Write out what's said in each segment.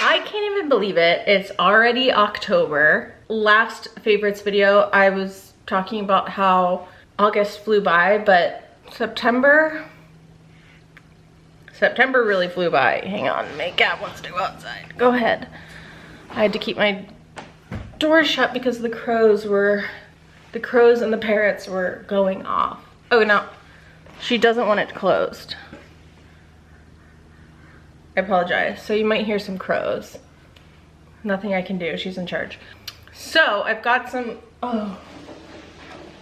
I can't even believe it. It's already October. Last favorites video, I was talking about how August flew by, but September really flew by. Hang on, my cat wants to go outside. Go ahead. I had to keep my door shut because the crows and the parrots were going off. Oh no, she doesn't want it closed. I apologize. So you might hear some crows. Nothing I can do, she's in charge. So I've got some, oh,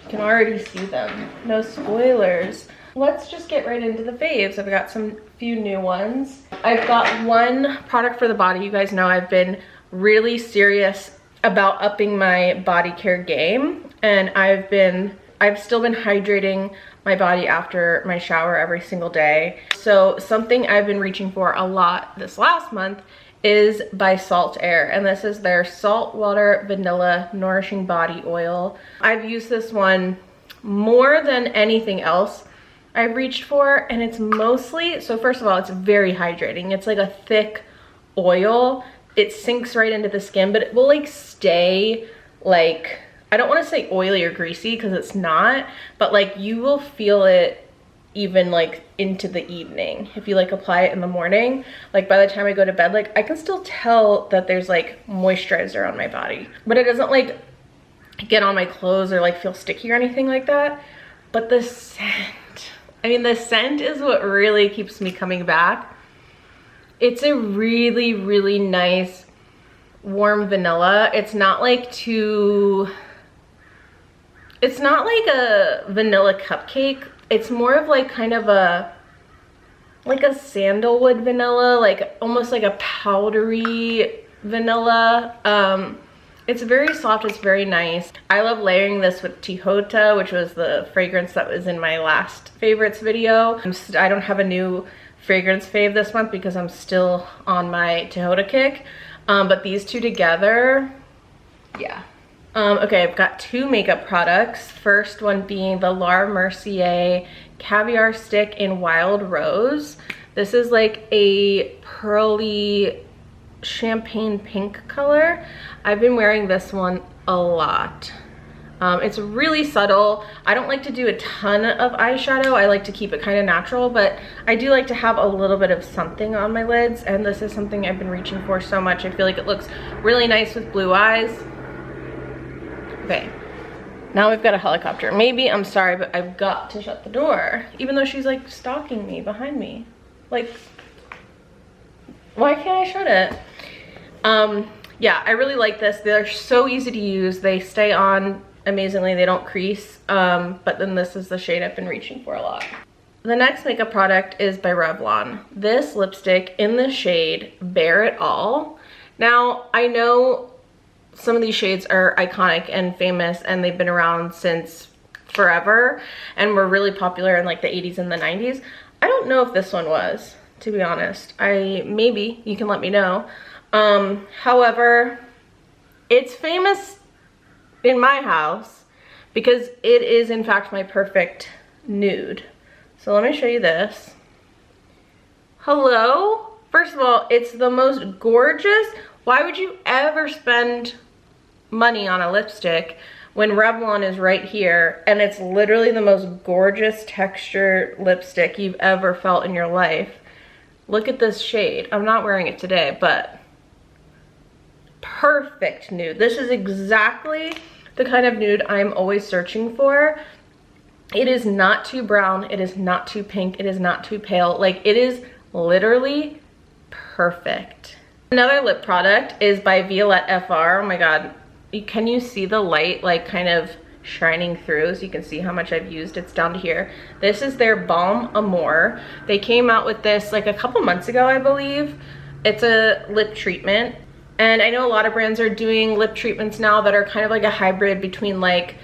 you can already see them. No spoilers. Let's just get right into the faves. I've got some few new ones. I've got one product for the body. You guys know I've been really serious about upping my body care game, and I've still been hydrating my body after my shower every single day. So something I've been reaching for a lot this last month is by Saltair, and this is their Saltwater Vanilla Nourishing Body Oil. I've used this one more than anything else I've reached for, and it's mostly, so first of all, it's very hydrating. It's like a thick oil. It sinks right into the skin, but it will like stay like, I don't want to say oily or greasy because it's not, but like you will feel it even like into the evening. If you like apply it in the morning, like by the time I go to bed, like I can still tell that there's like moisturizer on my body, but it doesn't like get on my clothes or like feel sticky or anything like that. But the scent, I mean, the scent is what really keeps me coming back. It's a really, really nice warm vanilla. It's not like it's not like a vanilla cupcake. It's more of like kind of a sandalwood vanilla, like almost like a powdery vanilla. It's very soft, it's very nice. I love layering this with Tejota, which was the fragrance that was in my last favorites video. I don't have a new fragrance fave this month because I'm still on my Tejota kick. But these two together, yeah. Okay, I've got two makeup products. First one being the Mercier Caviar Stick in Wild Rose. This is like a pearly champagne pink color. I've been wearing this one a lot. It's really subtle. I don't like to do a ton of eyeshadow. I like to keep it kind of natural, but I do like to have a little bit of something on my lids, and this is something I've been reaching for so much. I feel like it looks really nice with blue eyes. Okay, now we've got a helicopter. Maybe, I'm sorry, but I've got to shut the door, even though she's like stalking me behind me. Like, why can't I shut it? Yeah, I really like this. They're so easy to use. They stay on amazingly. They don't crease. But then this is the shade I've been reaching for a lot. The next makeup product is by Revlon. This lipstick in the shade Bare It All. Now, I know some of these shades are iconic and famous, and they've been around since forever and were really popular in like the 80s and the 90s. I don't know if this one was, to be honest. Maybe you can let me know. However, it's famous in my house because it is in fact my perfect nude. So let me show you this. Hello? First of all, it's the most gorgeous. Why would you ever spend money on a lipstick when Revlon is right here, and it's literally the most gorgeous texture lipstick you've ever felt in your life? Look at this shade. I'm not wearing it today, but perfect nude. This is exactly the kind of nude I'm always searching for. It is not too brown, it is not too pink, it is not too pale. Like, it is literally perfect. Another lip product is by Violette FR. Oh my god, can you see the light like kind of shining through, so you can see how much I've used? It's down to here. This is their Balm Amour. They came out with this like a couple months ago, I believe. It's a lip treatment, and I know a lot of brands are doing lip treatments now that are kind of like a hybrid between like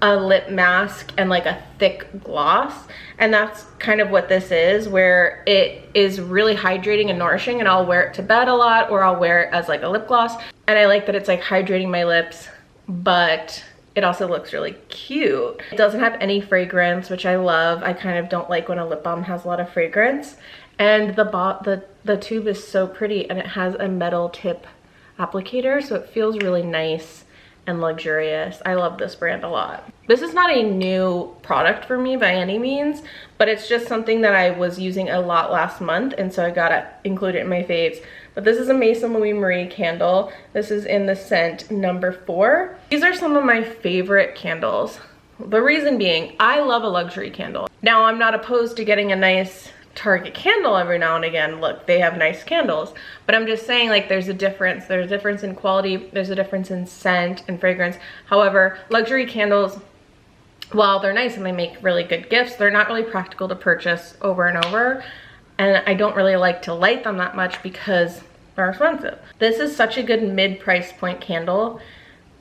a lip mask and like a thick gloss, and that's kind of what this is, where it is really hydrating and nourishing, and I'll wear it to bed a lot, or I'll wear it as like a lip gloss. And I like that it's like hydrating my lips, but it also looks really cute. It doesn't have any fragrance, which I love. I kind of don't like when a lip balm has a lot of fragrance. And the the tube is so pretty, and it has a metal tip applicator, so it feels really nice and luxurious. I love this brand a lot. This is not a new product for me by any means, but it's just something that I was using a lot last month, and so I gotta include it in my faves. But this is a Maison Louis Marie candle. This is in the scent number 4. These are some of my favorite candles. The reason being, I love a luxury candle. Now, I'm not opposed to getting a nice Target candle every now and again. Look, they have nice candles, but I'm just saying, like, there's a difference. There's a difference in quality, there's a difference in scent and fragrance. However, luxury candles, while they're nice and they make really good gifts, they're not really practical to purchase over and over, and I don't really like to light them that much because they're expensive. This is such a good mid-price point candle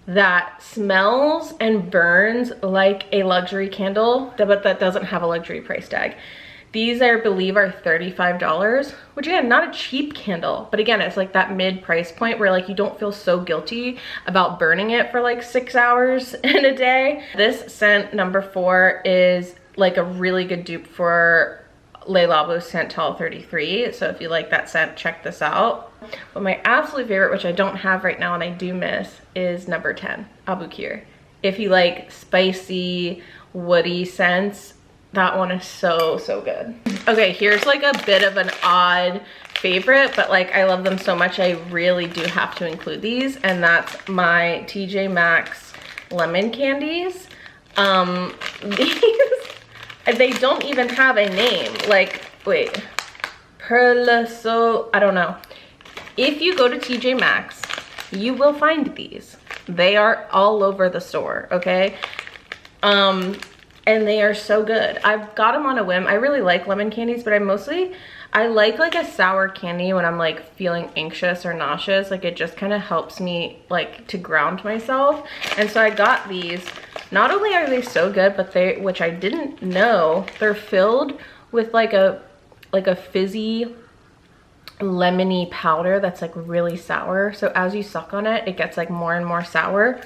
that smells and burns like a luxury candle, but that doesn't have a luxury price tag. These, I believe, are $35, which again, not a cheap candle, but again, it's like that mid-price point where like you don't feel so guilty about burning it for like 6 hours in a day. This scent number 4 is like a really good dupe for Le Labo Santal 33. So if you like that scent, check this out. But my absolute favorite, which I don't have right now and I do miss, is number 10, Aboukir. If you like spicy, woody scents, that one is so, so good. Okay, here's like a bit of an odd favorite, but like I love them so much, I really do have to include these, and that's my TJ Maxx lemon candies. These, they don't even have a name. Like, wait, Perle, I don't know. If you go to TJ Maxx, you will find these. They are all over the store, okay? And they are so good. I've got them on a whim. I really like lemon candies, but I like a sour candy when I'm like feeling anxious or nauseous. Like it just kind of helps me like to ground myself. And so I got these. Not only are they so good, but they, which I didn't know, they're filled with like a fizzy lemony powder that's like really sour. So as you suck on it, it gets like more and more sour.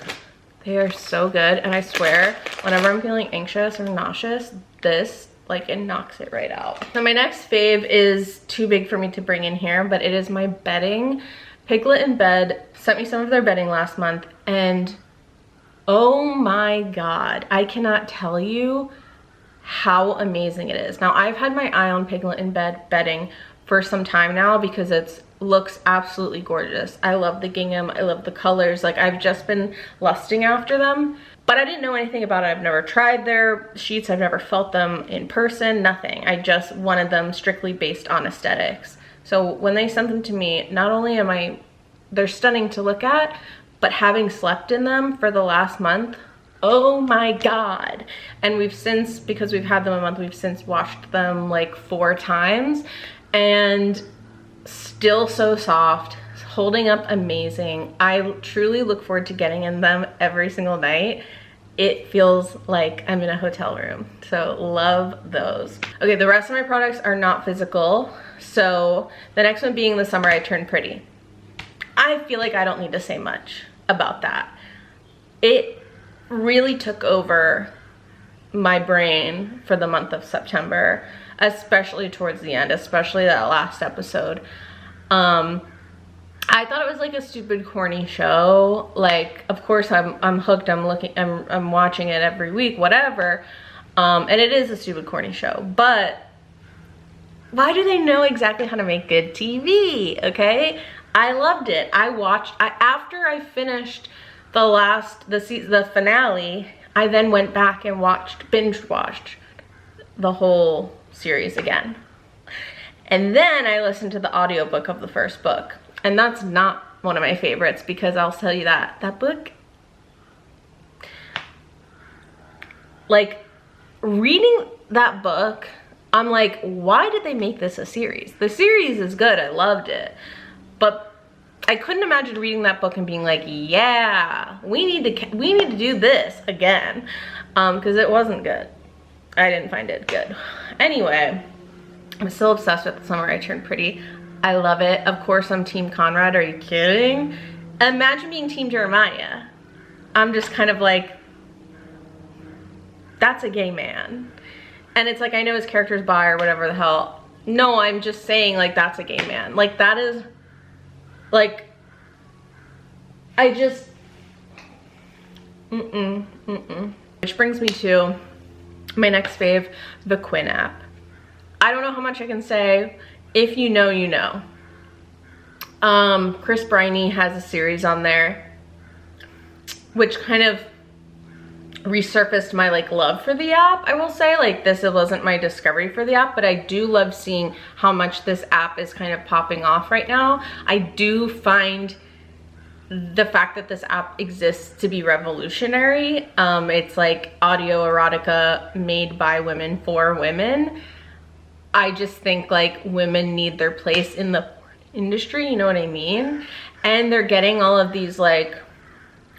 They are so good, and I swear, whenever I'm feeling anxious or nauseous, this, like, it knocks it right out. So my next fave is too big for me to bring in here, but it is my bedding. Piglet in Bed sent me some of their bedding last month, and oh my god, I cannot tell you how amazing it is. Now, I've had my eye on Piglet in Bed bedding for some time now because it's looks absolutely gorgeous. I love the gingham, I love the colors. Like, I've just been lusting after them, but I didn't know anything about it. I've never tried their sheets, I've never felt them in person, nothing. I just wanted them strictly based on aesthetics. So when they sent them to me, not only they're stunning to look at, but having slept in them for the last month, oh my god. And we've since, because we've had them a month, we've since washed them like 4 times, and still so soft, holding up amazing. I truly look forward to getting in them every single night. It feels like I'm in a hotel room, so love those. Okay, the rest of my products are not physical. So the next one being The Summer I Turned Pretty. I feel like I don't need to say much about that. It really took over my brain for the month of September, especially towards the end, especially that last episode. I thought it was like a stupid, corny show. Like, of course I'm hooked, I'm watching it every week, whatever. And it is a stupid, corny show, but why do they know exactly how to make good TV? Okay, I loved it. After I finished the finale, I then went back and binge watched the whole series again. And then I listened to the audiobook of the first book. And that's not one of my favorites, because I'll tell you that book, like, reading that book, I'm like, why did they make this a series? The series is good, I loved it. But I couldn't imagine reading that book and being like, yeah, we need to do this again. Because it wasn't good. I didn't find it good. Anyway, I'm still obsessed with The Summer I Turned Pretty. I love it. Of course, I'm Team Conrad. Are you kidding? Imagine being Team Jeremiah. I'm just kind of like, that's a gay man. And it's like, I know his character's bi or whatever the hell. No, I'm just saying, like, that's a gay man. Like, that is, like, I just, Which brings me to my next fave, the Quinn app. I don't know how much I can say. If you know, you know. Chris Briney has a series on there, which kind of resurfaced my like love for the app. I will say, like, this wasn't my discovery for the app, but I do love seeing how much this app is kind of popping off right now. I do find the fact that this app exists to be revolutionary. It's like audio erotica made by women for women. I just think like women need their place in the industry, you know what I mean? And they're getting all of these like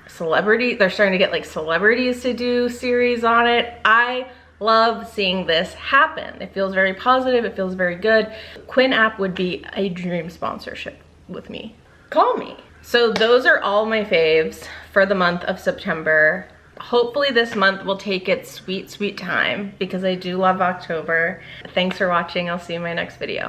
celebrities, they're starting to get like celebrities to do series on it. I love seeing this happen. It feels very positive, it feels very good. Quinn app would be a dream sponsorship with me. Call me. So those are all my faves for the month of September. Hopefully this month will take its sweet, sweet time because I do love October. Thanks for watching. I'll see you in my next video.